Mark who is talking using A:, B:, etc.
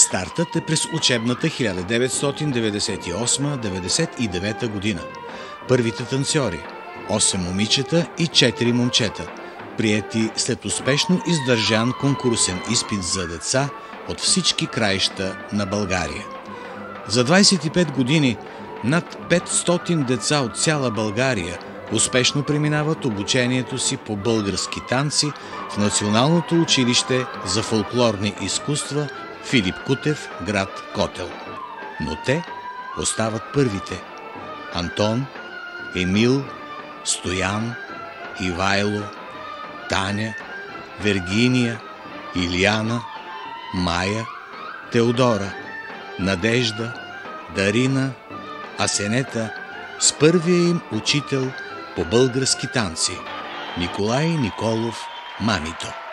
A: Стартът е през учебната 1998-99 година. Първите танцори – 8 момичета и 4 момчета, приети след успешно издържан конкурсен изпит за деца от всички краища на България. За 25 години над 500 деца от цяла България успешно преминават обучението си по български танци в Националното училище за фолклорни изкуства Филип Кутев, град Котел. Но те остават първите – Антон, Емил, Стоян, Ивайло, Таня, Вергиния, Илияна, Мая, Теодора, Надежда, Дарина, Асенета с първия им учител по български танци – Николай Николов Мамито.